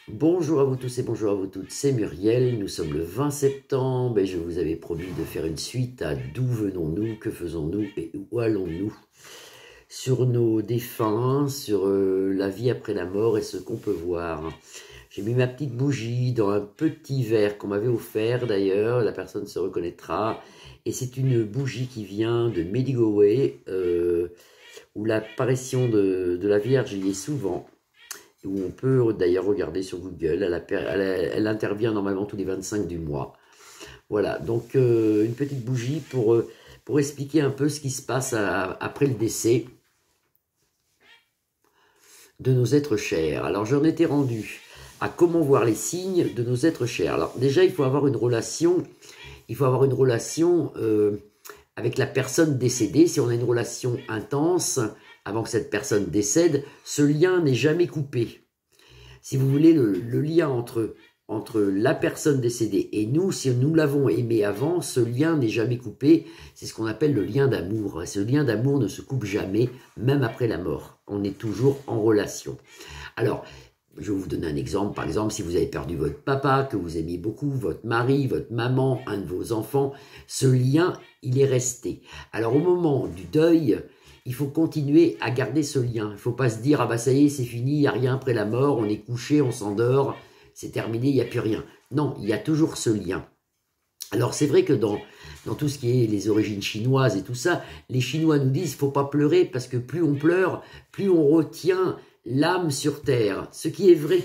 Bonjour à vous tous et bonjour à vous toutes, c'est Muriel, nous sommes le 20 septembre et je vous avais promis de faire une suite à d'où venons-nous, que faisons-nous et où allons-nous sur nos défunts, sur la vie après la mort et ce qu'on peut voir. J'ai mis ma petite bougie dans un petit verre qu'on m'avait offert d'ailleurs, la personne se reconnaîtra, et c'est une bougie qui vient de Medjugorje, où l'apparition de la Vierge y est souvent, où on peut d'ailleurs regarder sur Google, elle intervient normalement tous les 25 du mois. Voilà, donc une petite bougie pour expliquer un peu ce qui se passe après le décès de nos êtres chers. Alors j'en étais rendu à comment voir les signes de nos êtres chers. Alors déjà, il faut avoir une relation, avec la personne décédée. Si on a une relation intense, avant que cette personne décède, ce lien n'est jamais coupé. Si vous voulez, le lien entre la personne décédée et nous, si nous l'avons aimé avant, ce lien n'est jamais coupé. C'est ce qu'on appelle le lien d'amour. Ce lien d'amour ne se coupe jamais, même après la mort. On est toujours en relation. Alors, je vais vous donner un exemple. Par exemple, si vous avez perdu votre papa, que vous aimiez beaucoup, votre mari, votre maman, un de vos enfants, ce lien, il est resté. Alors, au moment du deuil, il faut continuer à garder ce lien. Il ne faut pas se dire, ah bah ça y est, c'est fini, il n'y a rien après la mort, on est couché, on s'endort, c'est terminé, il n'y a plus rien. Non, il y a toujours ce lien. Alors c'est vrai que dans tout ce qui est les origines chinoises et tout ça, les Chinois nous disent, il ne faut pas pleurer, parce que plus on pleure, plus on retient l'âme sur terre. Ce qui est vrai.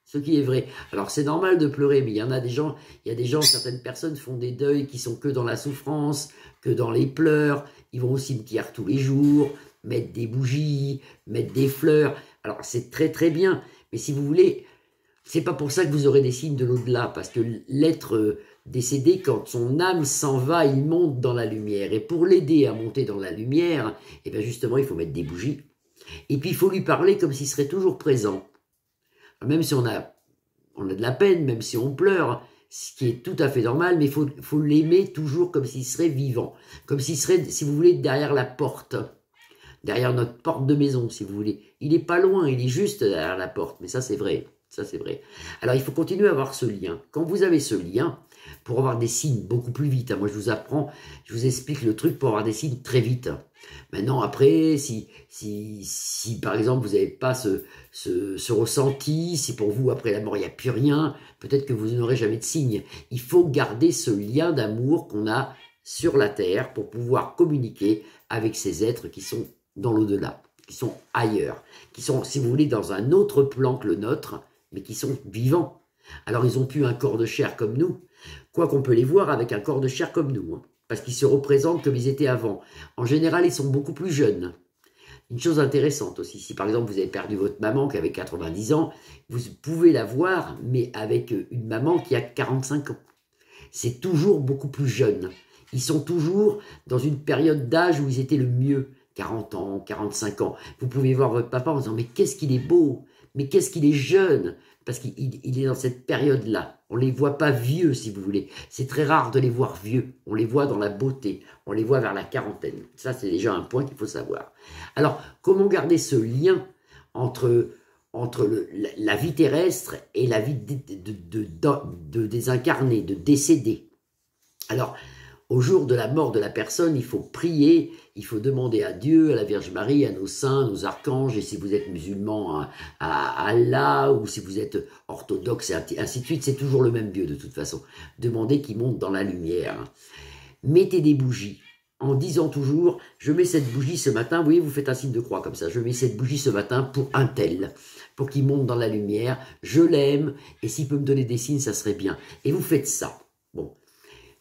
Ce qui est vrai. Alors c'est normal de pleurer, mais il y a des gens, certaines personnes font des deuils qui sont que dans la souffrance, que dans les pleurs. Ils vont au cimetière tous les jours, mettre des bougies, mettre des fleurs. Alors c'est très très bien, mais si vous voulez, c'est pas pour ça que vous aurez des signes de l'au-delà, parce que l'être décédé, quand son âme s'en va, il monte dans la lumière. Et pour l'aider à monter dans la lumière, eh bien justement, il faut mettre des bougies. Et puis il faut lui parler comme s'il serait toujours présent. Même si on a de la peine, même si on pleure, ce qui est tout à fait normal, mais il faut l'aimer toujours comme s'il serait vivant, comme s'il serait, si vous voulez, derrière la porte, derrière notre porte de maison, si vous voulez. Il n'est pas loin, il est juste derrière la porte, mais ça c'est vrai, ça c'est vrai. Alors il faut continuer à avoir ce lien. Quand vous avez ce lien, pour avoir des signes beaucoup plus vite, moi je vous explique le truc pour avoir des signes très vite. Maintenant après, si par exemple vous n'avez pas ce ressenti, si pour vous après la mort il n'y a plus rien, peut-être que vous n'aurez jamais de signes. Il faut garder ce lien d'amour qu'on a sur la terre pour pouvoir communiquer avec ces êtres qui sont dans l'au-delà, qui sont ailleurs, qui sont, si vous voulez, dans un autre plan que le nôtre, mais qui sont vivants. Alors ils ont plus un corps de chair comme nous, quoiqu'on peut les voir avec un corps de chair comme nous, hein, parce qu'ils se représentent comme ils étaient avant. En général, ils sont beaucoup plus jeunes. Une chose intéressante aussi, si par exemple vous avez perdu votre maman qui avait 90 ans, vous pouvez la voir, mais avec une maman qui a 45 ans. C'est toujours beaucoup plus jeune. Ils sont toujours dans une période d'âge où ils étaient le mieux. 40 ans, 45 ans. Vous pouvez voir votre papa en disant, mais qu'est-ce qu'il est beau, mais qu'est-ce qu'il est jeune, parce qu'il est dans cette période-là. On ne les voit pas vieux, si vous voulez. C'est très rare de les voir vieux. On les voit dans la beauté. On les voit vers la quarantaine. Ça, c'est déjà un point qu'il faut savoir. Alors, comment garder ce lien entre la vie terrestre et la vie de désincarné, de décédé? Alors, au jour de la mort de la personne, il faut prier, il faut demander à Dieu, à la Vierge Marie, à nos saints, nos archanges, et si vous êtes musulman, à Allah, ou si vous êtes orthodoxe, et ainsi de suite, c'est toujours le même Dieu de toute façon. Demandez qu'il monte dans la lumière. Mettez des bougies, en disant toujours, je mets cette bougie ce matin, vous voyez, vous faites un signe de croix comme ça, je mets cette bougie ce matin pour un tel, pour qu'il monte dans la lumière, je l'aime, et s'il peut me donner des signes, ça serait bien. Et vous faites ça. Bon.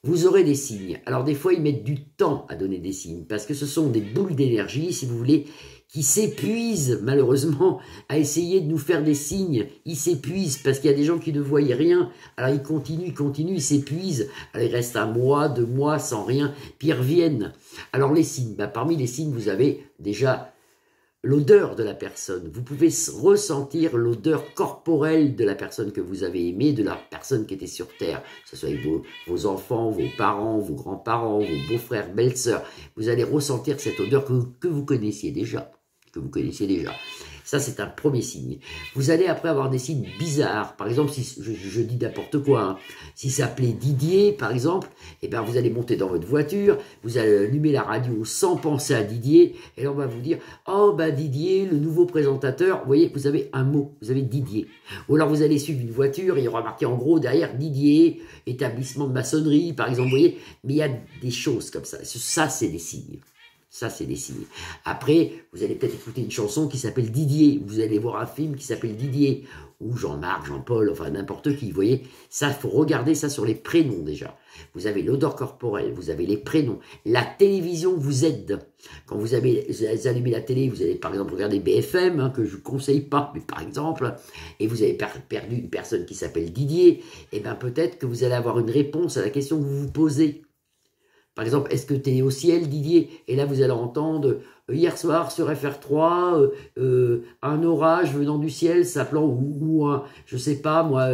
Vous aurez des signes. Alors des fois, ils mettent du temps à donner des signes, parce que ce sont des boules d'énergie, si vous voulez, qui s'épuisent malheureusement à essayer de nous faire des signes. Ils s'épuisent parce qu'il y a des gens qui ne voyaient rien. Alors ils continuent, ils s'épuisent. Alors il reste un mois, 2 mois sans rien, puis ils reviennent. Alors les signes, parmi les signes, vous avez déjà l'odeur de la personne. Vous pouvez ressentir l'odeur corporelle de la personne que vous avez aimée, de la personne qui était sur Terre, que ce soit avec vos enfants, vos parents, vos grands-parents, vos beaux-frères, belles-sœurs. Vous allez ressentir cette odeur que vous connaissiez déjà. Ça, c'est un premier signe. Vous allez après avoir des signes bizarres. Par exemple, si je dis n'importe quoi, hein. Si ça s'appelait Didier, par exemple, eh ben, vous allez monter dans votre voiture, vous allez allumer la radio sans penser à Didier, et là, on va vous dire, oh, bah, Didier, le nouveau présentateur. Vous voyez, vous avez un mot, vous avez Didier. Ou alors, vous allez suivre une voiture, et il y aura marqué en gros derrière Didier, établissement de maçonnerie, par exemple, vous voyez. Mais il y a des choses comme ça. Ça, c'est des signes. Ça, c'est des signes. Après, vous allez peut-être écouter une chanson qui s'appelle Didier. Vous allez voir un film qui s'appelle Didier. Ou Jean-Marc, Jean-Paul, enfin n'importe qui. Vous voyez, ça, il faut regarder ça sur les prénoms déjà. Vous avez l'odeur corporelle, vous avez les prénoms. La télévision vous aide. Quand vous allumez la télé, vous allez par exemple regarder BFM, hein, que je ne conseille pas, mais par exemple, et vous avez perdu une personne qui s'appelle Didier, et bien peut-être que vous allez avoir une réponse à la question que vous vous posez. Par exemple, est-ce que tu es au ciel, Didier? Et là, vous allez entendre, hier soir sur FR3, un orage venant du ciel s'appelant, ou un, je sais pas moi,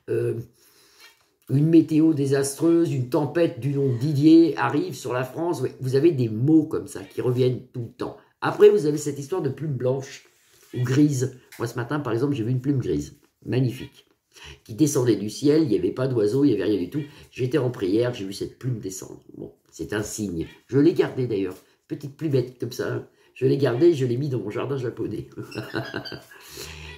une météo désastreuse, une tempête du nom de Didier arrive sur la France. Vous avez des mots comme ça qui reviennent tout le temps. Après, vous avez cette histoire de plume blanche ou grise. Moi, ce matin, par exemple, j'ai vu une plume grise. Magnifique. Qui descendait du ciel, il n'y avait pas d'oiseau, il n'y avait rien du tout. J'étais en prière, j'ai vu cette plume descendre. Bon, c'est un signe. Je l'ai gardée d'ailleurs, petite plumette comme ça. Je l'ai gardée, je l'ai mis dans mon jardin japonais.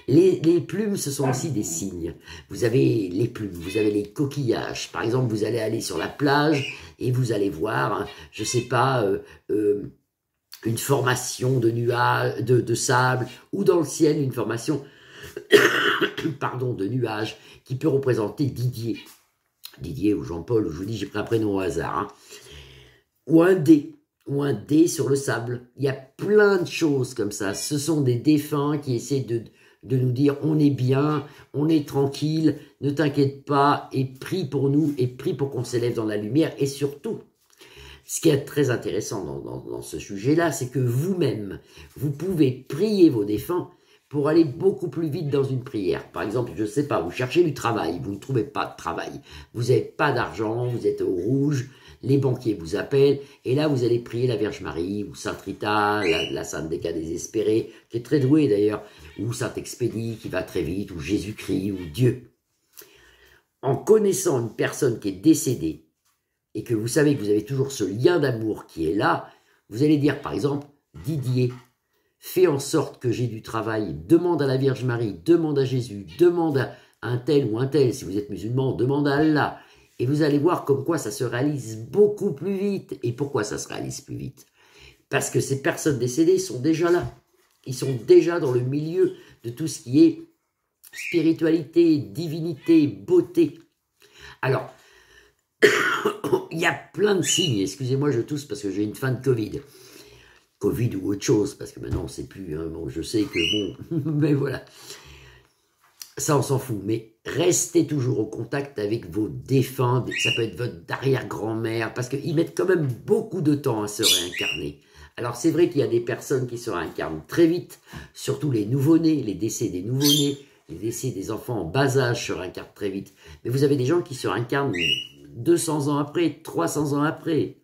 Les plumes, ce sont aussi des signes. Vous avez les plumes, vous avez les coquillages. Par exemple, vous allez aller sur la plage et vous allez voir, je ne sais pas, une formation de nuages, de sable, ou dans le ciel, une formation pardon, de nuages, qui peut représenter Didier. Didier ou Jean-Paul, ou je vous dis, j'ai pris un prénom au hasard. Hein. Ou un dé sur le sable. Il y a plein de choses comme ça. Ce sont des défunts qui essaient de nous dire, on est bien, on est tranquille, ne t'inquiète pas, et prie pour nous, et prie pour qu'on s'élève dans la lumière, et surtout, ce qui est très intéressant dans ce sujet-là, c'est que vous-même, vous pouvez prier vos défunts pour aller beaucoup plus vite dans une prière. Par exemple, je ne sais pas, vous cherchez du travail, vous ne trouvez pas de travail, vous n'avez pas d'argent, vous êtes au rouge, les banquiers vous appellent, et là vous allez prier la Vierge Marie, ou Sainte Rita, la Sainte des cas désespérés, qui est très douée d'ailleurs, ou Saint Expédie, qui va très vite, ou Jésus-Christ, ou Dieu. En connaissant une personne qui est décédée, et que vous savez que vous avez toujours ce lien d'amour qui est là, vous allez dire par exemple, Didier, fais en sorte que j'ai du travail, demande à la Vierge Marie, demande à Jésus, demande à un tel ou un tel, si vous êtes musulman, demande à Allah. Et vous allez voir comme quoi ça se réalise beaucoup plus vite. Et pourquoi ça se réalise plus vite? Parce que ces personnes décédées sont déjà là. Ils sont déjà dans le milieu de tout ce qui est spiritualité, divinité, beauté. Alors, il y a plein de signes. Excusez-moi, je tousse parce que j'ai une fin de Covid. Covid ou autre chose, parce que maintenant on ne sait plus, hein, bon, je sais que bon, mais voilà, ça on s'en fout, mais restez toujours au contact avec vos défunts, ça peut être votre arrière-grand-mère, parce qu'ils mettent quand même beaucoup de temps à se réincarner. Alors c'est vrai qu'il y a des personnes qui se réincarnent très vite, surtout les nouveau-nés, les décès des nouveau-nés, les décès des enfants en bas âge se réincarnent très vite, mais vous avez des gens qui se réincarnent 200 ans après, 300 ans après.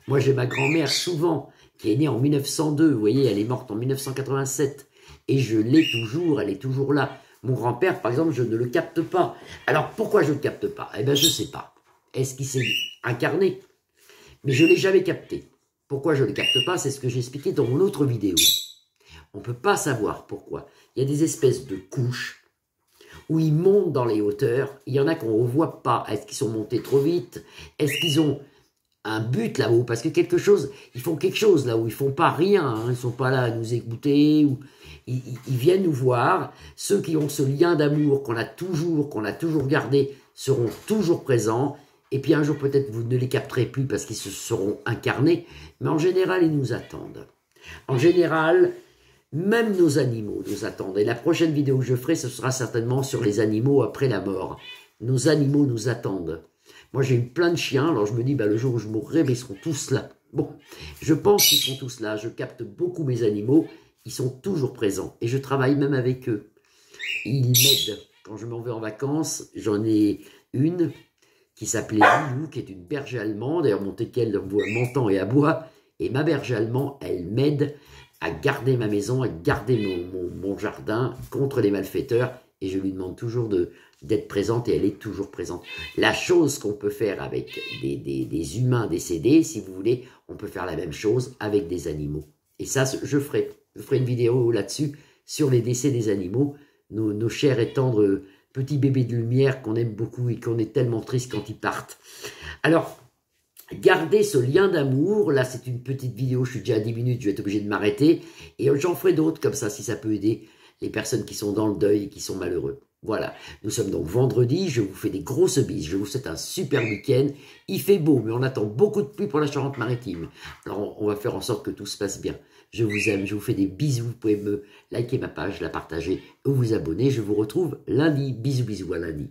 Moi j'ai ma grand-mère souvent, qui est née en 1902, vous voyez, elle est morte en 1987, et je l'ai toujours, elle est toujours là. Mon grand-père, par exemple, je ne le capte pas. Alors, pourquoi je ne le capte pas? Eh bien, je ne sais pas. Est-ce qu'il s'est incarné? Mais je ne l'ai jamais capté. Pourquoi je ne le capte pas? C'est ce que j'ai expliqué dans mon autre vidéo. On ne peut pas savoir pourquoi. Il y a des espèces de couches où ils montent dans les hauteurs. Il y en a qu'on ne voit pas. Est-ce qu'ils sont montés trop vite? Est-ce qu'ils ont un but là-haut, parce que quelque chose, ils font quelque chose là-haut, ils font pas rien, hein, ils sont pas là à nous écouter, ou ils viennent nous voir. Ceux qui ont ce lien d'amour qu'on a toujours gardé, seront toujours présents, et puis un jour peut-être vous ne les capterez plus parce qu'ils se seront incarnés, mais en général ils nous attendent. En général, même nos animaux nous attendent, et la prochaine vidéo que je ferai, ce sera certainement sur les animaux après la mort. Nos animaux nous attendent. Moi, j'ai eu plein de chiens, alors je me dis, bah, le jour où je mourrai, ils seront tous là. Bon, je pense qu'ils sont tous là, je capte beaucoup mes animaux, ils sont toujours présents, et je travaille même avec eux. Ils m'aident. Quand je m'en vais en vacances, j'en ai une qui s'appelait Lilou, qui est une berger allemande, d'ailleurs mon teckel m'entend et aboie, et ma berger allemande, elle m'aide à garder ma maison, à garder mon jardin contre les malfaiteurs. Et je lui demande toujours d'être présente et elle est toujours présente. La chose qu'on peut faire avec des humains décédés, si vous voulez, on peut faire la même chose avec des animaux. Et ça, je ferai une vidéo là-dessus, sur les décès des animaux, nos chers et tendres petits bébés de lumière qu'on aime beaucoup et qu'on est tellement triste quand ils partent. Alors, gardez ce lien d'amour. Là, c'est une petite vidéo, je suis déjà à 10 minutes, je vais être obligé de m'arrêter. Et j'en ferai d'autres comme ça, si ça peut aider les personnes qui sont dans le deuil et qui sont malheureux. Voilà, nous sommes donc vendredi, je vous fais des grosses bises, je vous souhaite un super week-end. Il fait beau, mais on attend beaucoup de pluie pour la Charente-Maritime. Alors, on va faire en sorte que tout se passe bien. Je vous aime, je vous fais des bisous, vous pouvez me liker ma page, la partager ou vous abonner. Je vous retrouve lundi. Bisous, bisous à lundi.